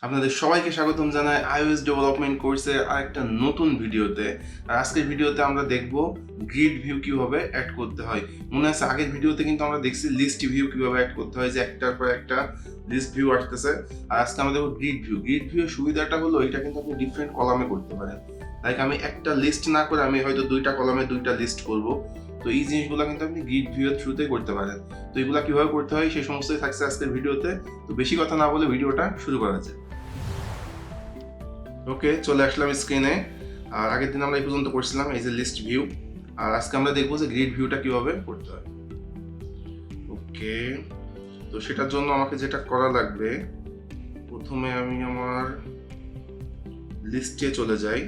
আপনাদের সবাইকে স্বাগতম জানাই iOS ডেভেলপমেন্ট কোর্সের আরেকটা নতুন ভিডিওতে। আর আজকের ভিডিওতে আমরা দেখব গ্রিড ভিউ কিভাবে অ্যাড করতে হয়। মনে আছে আগের ভিডিওতে কিন্তু আমরা দেখছি লিস্ট ভিউ কিভাবে অ্যাড করতে হয়, যে একটার পর একটা লিস্ট ভিউ আসতেছে। আর আজকে আমরা দেখব গ্রিড ভিউ। গ্রিড ভিউ সুবিধাটা হলো এটা কিন্তু আপনি ডিফারেন্ট কলামে করতে পারেন। লাইক আমি একটা লিস্ট না করে আমি হয়তো দুইটা কলামে দুইটা লিস্ট করব। তো এই জিনিসগুলো কিন্তু আপনি গ্রিড ভিউ এর থ্রুতে করতে পারেন। তো এগুলো কিভাবে করতে হয় সেই সমস্তই থাকছে আজকের ভিডিওতে। তো বেশি কথা না বলে ভিডিওটা শুরু করা যায়। ওকে, চলে আসলাম স্ক্রিনে। আর আগের দিন আমরা এই পর্যন্ত করছিলাম এই যে লিস্ট ভিউ। আর আজকে আমরা দেখবো যে গ্রিড ভিউটা কিভাবে করতে হয়। ওকে, তো সেটার জন্য আমাকে যেটা করা লাগবে, প্রথমে আমি আমার লিস্টে চলে যাই।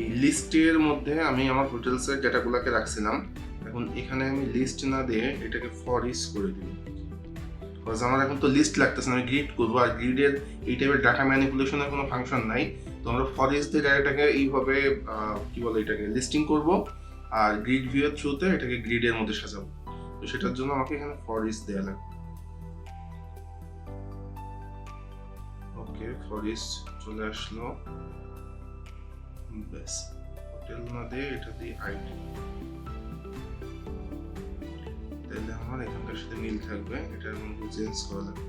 এই লিস্টের মধ্যে আমি আমার হোটেলসের ডেটাগুলোকে রাখছিলাম। এখন এখানে আমি লিস্ট না দিয়ে এটাকে ফরইচ করে দিই, বিকজ আমার এখন তো লিস্ট লাগতেছে না, আমি গ্রিড করবো। আর গ্রিডের এই টাইপের ডাটা ম্যানিপুলেশনের কোনো ফাংশন নাই। তো আমরা ফরইচ দিয়ে ডাটাটাকে এইভাবে কি বলে এটাকে লিস্টিং করব, আর গ্রিড ভিউ এর থ্রুতে এটাকে গ্রিডের মধ্যে সাজাবো। তো সেটার জন্য আমাকে এখানে ফরইচ দেওয়া লাগবে। ওকে, ফরইচ চলে আসলো। ব্যাস, হোটেল না দিয়ে এটা দিয়ে আইডি, তাহলে আমার এখানকার সাথে মিল থাকবে। এটার মধ্যে চেঞ্জ করা লাগবে।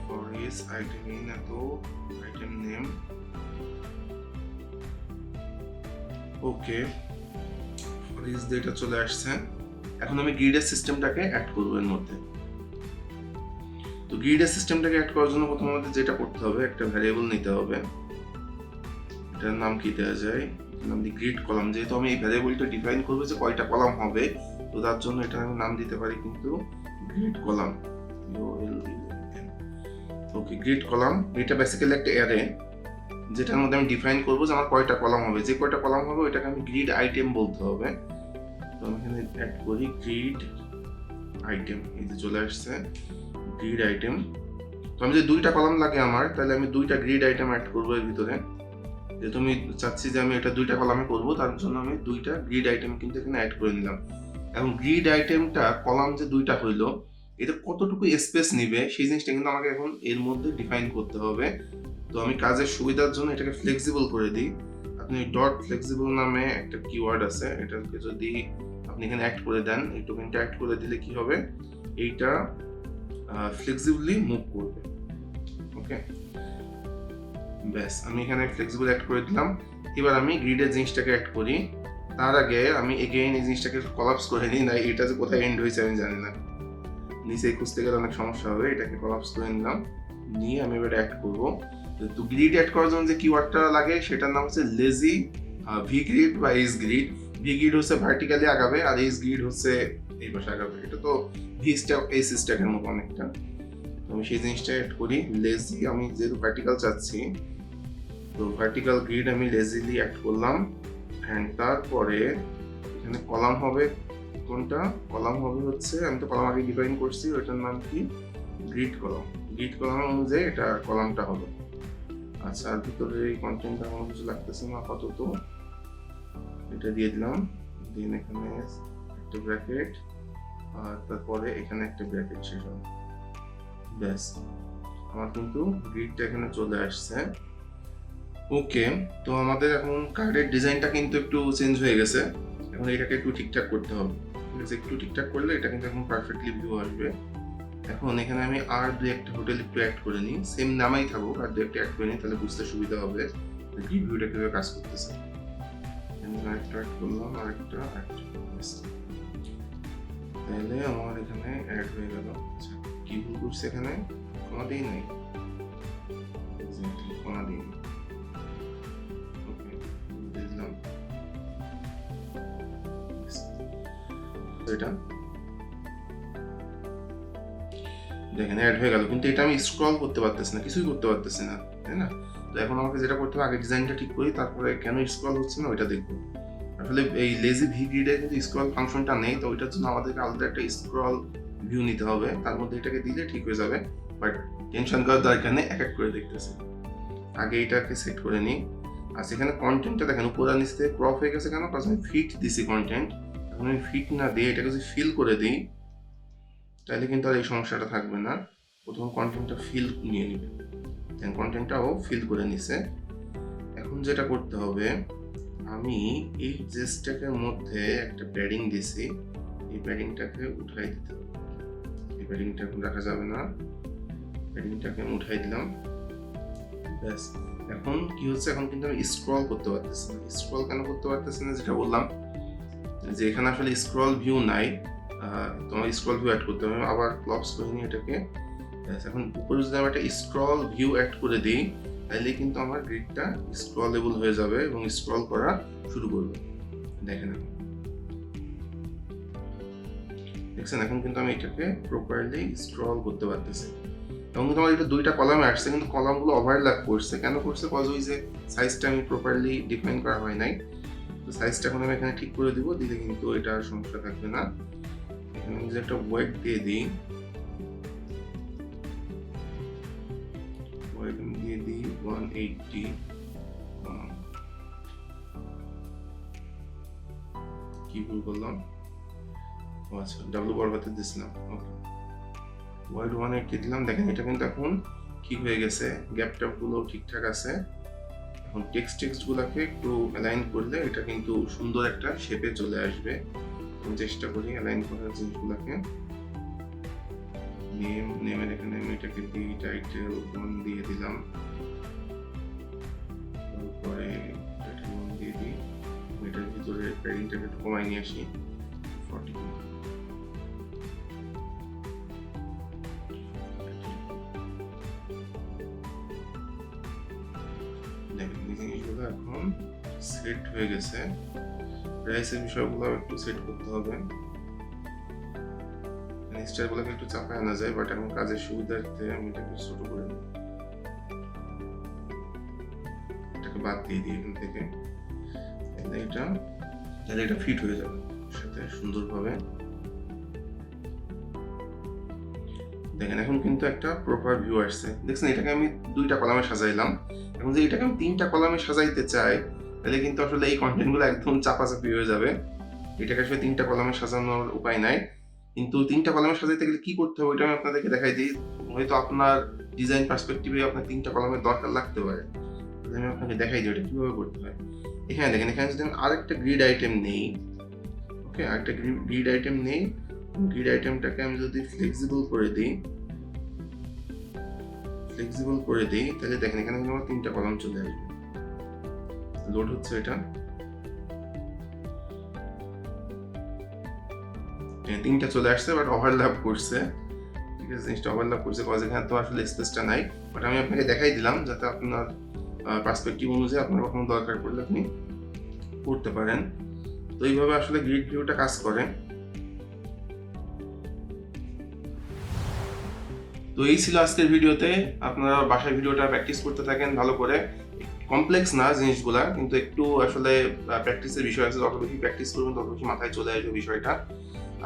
ফরইচ আইটেম ইন এত আইটেম নেম। ওকে, ফরইচ ডেটা চলে আসছে। এখন আমি গ্রিডের সিস্টেমটাকে অ্যাড করব এর মধ্যে। তো গ্রিডের সিস্টেমটাকে অ্যাড করার জন্য প্রথমে আমাদের যেটা করতে হবে, একটা ভ্যারিয়েবল নিতে হবে। এটার নাম কি দেওয়া যায়? নাম দিই গ্রিড কলাম। যেহেতু আমি এই ভ্যারিয়েবলটা ডিফাইন করবো যে কয়টা কলাম হবে, তো তার জন্য এটা আমি নাম দিতে পারি কিন্তু গ্রিড কলাম। ওকে, গ্রিড কলাম এটা বেসিক্যালি একটা অ্যারে, যেটার মধ্যে আমি ডিফাইন করবো যে আমার কয়টা কলাম হবে। যে কয়টা কলাম হবে ওইটাকে আমি গ্রিড আইটেম বলতে হবে। তো আমি এখানে অ্যাড করি গ্রিড আইটেম। এই যে চলে আসছে গ্রিড আইটেম। তো আমি যে দুইটা কলাম লাগে আমার, তাহলে আমি দুইটা গ্রিড আইটেম অ্যাড করবো এর ভিতরে। যে তুমি চাচ্ছি যে আমি এটা দুইটা কলামে করবো, তার জন্য আমি দুইটা গ্রিড আইটেম কিন্তু এখানে অ্যাড করে নিলাম। এখন গ্রিড আইটেমটা কলাম যে দুইটা হইলো, এটা কতটুকু স্পেস নিবে সেই জিনিসটা কিন্তু আমাকে এখন এর মধ্যে ডিফাইন করতে হবে। তো আমি কাজের সুবিধার জন্য এটাকে ফ্লেক্সিবল করে দিই। আপনি ডট ফ্লেক্সিবল নামে একটা কিওয়ার্ড আছে, এটাকে যদি আপনি এখানে অ্যাড করে দেন, এই টোকেনটা অ্যাড করে দিলে কি হবে, এইটা ফ্লেক্সিবলি মুভ করবে। ওকে, ব্যাস আমি এখানে ফ্লেক্সিবল অ্যাড করে দিলাম। এবার আমি গ্রিডের জিনিসটাকে অ্যাড করি। তার আগে আমি এগেইন এই জিনিসটাকে কলাপস করে নিই, না এটা যে কোথায় এন্ড হয়েছে আমি জানি না, নিচে খুঁজতে গেলে অনেক সমস্যা হবে। এটাকে কলাপস করে নিলাম, নিয়ে আমি এবার অ্যাড করবো। তো গ্রিড অ্যাড করার জন্য যে কিওয়ার্ডটা লাগে সেটার নাম হচ্ছে লেজি ভিগ্রিড বা এইচ গ্রিড। ভিগ্রিড হচ্ছে ভার্টিক্যালি আগাবে, আর এইচ গ্রিড হচ্ছে এই পাশে আগাবে। এটা তো ভি স্ট্যাক এইচ স্ট্যাকের মতো অনেকটা। আমি সেই জিনিসটা অ্যাড করি। লেজি আমি যেহেতু ভার্টিক্যাল চাচ্ছি, তো ভার্টিক্যাল গ্রিড আমি লেজিলি অ্যাড করলাম। অ্যান্ড তারপরে এখানে কলাম হবে কোনটা? কলাম হবে হচ্ছে, আমি তো কলাম আগে ডিফাইন করছি, ওইটার নাম কি গ্রিড কলাম। গ্রিড কলাম অনুযায়ী এটা কলামটা হলো। আচ্ছা, আর ভিতরে এই কন্টেন্টটা আমার কিছু লাগতেছে না আপাতত, এটা দিয়ে দিলাম। দেন এখানে একটা ব্র্যাকেট, আর তারপরে এখানে একটা ব্র্যাকেট শেষ হবে। ব্যাস, আমার কিন্তু গ্রিডটা এখানে চলে আসছে। ওকে, তো আমাদের এখন কার্ডের ডিজাইনটা কিন্তু একটু চেঞ্জ হয়ে গেছে। এখন এটাকে একটু ঠিকঠাক করতে হবে। ঠিক আছে, একটু ঠিকঠাক করলে এটা কিন্তু এখন পারফেক্টলি ভিউ আসবে। এখন এখানে আমি আর দুই একটা হোটেল একটু অ্যাড করে নিই, সেম নামেই থাকুক, আর দু একটা অ্যাড করে নিই, তাহলে বুঝতে সুবিধা হবে কি ভিউটা কিভাবে কাজ করতেছে। আরেকটা অ্যাড করলাম, আরেকটা তাহলে আমার এখানে অ্যাড হয়ে গেল। আচ্ছা, কি ভুল করছে এখানে? কমা দিই নাই, কমা দিই। ওকে, দিলাম এটা, দেখেন অ্যাড হয়ে গেল। কিন্তু এটা আমি স্ক্রল করতে পারতেছি না, কিছুই করতে পারতেছি না, তাই না? তো এখন আমাকে যেটা করতে হবে, আগে ডিজাইনটা ঠিক করি, তারপরে কেন স্ক্রল হচ্ছে না ওইটা দেখবো। আসলে এই লেজি ভি গ্রিডে কিন্তু স্ক্রল ফাংশনটা নেই, তো ওইটার জন্য আমাদেরকে আলাদা একটা স্ক্রল ভিউ নিতে হবে, তার মধ্যে এটাকে দিলে ঠিক হয়ে যাবে। বাট টেনশন করার দরকার নেই, এক এক করে দেখতেছি। আগে এটাকে সেট করে নিই। আর সেখানে কন্টেন্টটা দেখেন উপর নিচ থেকে ক্রপ হয়ে গেছে কেন? কারণ আমি ফিট দিছি কন্টেন্ট। এখন আমি ফিট না দিয়ে এটাকে যদি ফিল করে দিই, তাহলে কিন্তু আর এই সমস্যাটা থাকবে না। প্রথম কন্টেন্টটা ফিল নিয়ে নেবে, দেন কন্টেন্টটাও ফিল করে নিছে। এখন যেটা করতে হবে, আমি এই GridStack'ের মধ্যে একটা প্যাডিং দিছি, এই প্যাডিংটাকে উঠাই দিতে হবে। এই প্যাডিংটা এখন রাখা যাবে না, প্যাডিংটাকে আমি উঠাই দিলাম। ব্যাস, এখন কি হচ্ছে, এখন কিন্তু আমি স্ক্রল করতে পারতেছি না। স্ক্রল কেন করতে পারতেছি না, যেটা বললাম যে এখানে আসলে স্ক্রল ভিউ নাই, তোমার স্ক্রল ভিউ অ্যাড করতে হবে। আবার ক্লপস করে নিই এটাকে। এখন উপরে যদি আমি একটা স্ক্রল ভিউ অ্যাড করে দিই, তাহলে কিন্তু আমার গ্রিডটা স্ক্রলেবল হয়ে যাবে এবং স্ক্রল করা শুরু করবে। দেখেন দেখছেন, এখন কিন্তু আমি এটাকে প্রপারলি স্ক্রল করতে পারতেছি। এবং কিন্তু আমার এটা দুইটা কলামে আসছে, কিন্তু কলামগুলো ওভারল্যাপ করছে। কেন করছে? কজ ওই যে সাইজটা আমি প্রপারলি ডিফাইন করা হয় নাই। তো সাইজটা এখন আমি এখানে ঠিক করে দিব, দিলে কিন্তু এটা সমস্যা থাকবে না। এখানে আমি যে একটা ওয়েট দিয়ে দিই, ওয়েট আমি দিয়ে দিই 180। কি ভুল করলাম? আচ্ছা, ডাব্লু বরবাতে দিছিলাম। ওকে, ওয়াইড 180 দিলাম। দেখেন এটা কিন্তু এখন ঠিক হয়ে গেছে, গ্যাপ ট্যাপগুলো ঠিকঠাক আছে। এখন টেক্সটগুলোকে একটু অ্যালাইন করলে এটা কিন্তু সুন্দর একটা শেপে চলে আসবে। আমি চেষ্টা করি অ্যালাইন করার জিনিসগুলোকে। নেমের এখানে আমি এটাকে দিই টাইটেল 1 দিয়ে দিলাম, তারপরে টাইটেল 1 দিয়ে দিই। এটার ভিতরে প্যাডিংটাকে একটু কমাই নিয়ে আসি 40। দেখেন এই জিনিসগুলো এখন সেট হয়ে গেছে। প্রাইসের বিষয়গুলো একটু সেট করতে হবে, স্টারগুলোকে একটু চাপায় আনা যায়, বাট এখন কাজের সুবিধার্থে আমি এটাকে ছোট করে নিই, এটাকে বাদ দিয়ে দিই এখান থেকে। এটা ফিট হয়ে যাবে সাথে সুন্দরভাবে। দেখেন এখন কিন্তু একটা প্রপার ভিউ আসছে। দেখছেন, এটাকে আমি দুইটা কলামে সাজাইলাম। এখন যে এটাকে আমি তিনটা কলামে সাজাইতে চাই, তাহলে কিন্তু আসলে এই কন্টেন্টগুলো একদম চাপাচাপি হয়ে যাবে। এটাকে আসলে তিনটা কলামে সাজানোর উপায় নাই। কিন্তু তিনটা কলামে সাজাইতে গেলে কি করতে হবে, ওইটা আমি আপনাদেরকে দেখাই দিই। হয়তো আপনার ডিজাইন পার্সপেক্টিভে আপনার তিনটা কলামের দরকার লাগতে পারে, আমি আপনাকে দেখাই দিই ওটা কিভাবে করতে হয়। এখানে দেখেন, এখানে যদি আমি আরেকটা গ্রিড আইটেম নেই, ওকে, আরেকটা গ্রিড আইটেম নেই, গ্রিড আইটেমটাকে আমি যদি ফ্লেক্সিবল করে দিই, তাহলে দেখেন এখানে কিন্তু আমার তিনটা কলাম চলে আসবে। লোড হচ্ছে, এটা তিনটা চলে আসছে, বাট ওভারল্যাপ করছে। ঠিক আছে, জিনিসটা ওভারল্যাপ করছে, কজ এখানে তো আসলে স্পেসটা নাই। বাট আমি আপনাকে দেখাই দিলাম যাতে আপনার পার্সপেক্টিভ অনুযায়ী আপনার কখনো দরকার পড়লে আপনি করতে পারেন। তো এইভাবে আসলে গ্রিড ভিউটা কাজ করে। তো এই ছিল আজকের ভিডিওতে। আপনারা বাসায় ভিডিওটা প্র্যাকটিস করতে থাকেন ভালো করে। কমপ্লেক্স না জিনিসগুলা, কিন্তু একটু আসলে প্র্যাকটিসের বিষয় আছে। যত বেশি প্র্যাকটিস করবেন তত বেশি মাথায় চলে আসবে বিষয়টা।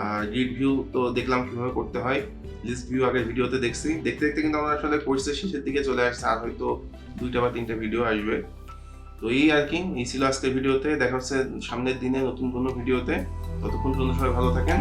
আর গ্রিড ভিউ তো দেখলাম কিভাবে করতে হয়, লিস্ট ভিউ আগের ভিডিওতে দেখছি। দেখতে দেখতে কিন্তু আমরা আসলে কোর্সের শেষের দিকে চলে আসছে, আর হয়তো 2টা বা 3টা ভিডিও আসবে। তো এই আর কি, এই ছিল আজকের ভিডিওতে। দেখা হচ্ছে সামনের দিনে নতুন কোনো ভিডিওতে। ততক্ষণ পর্যন্ত সবাই ভালো থাকেন।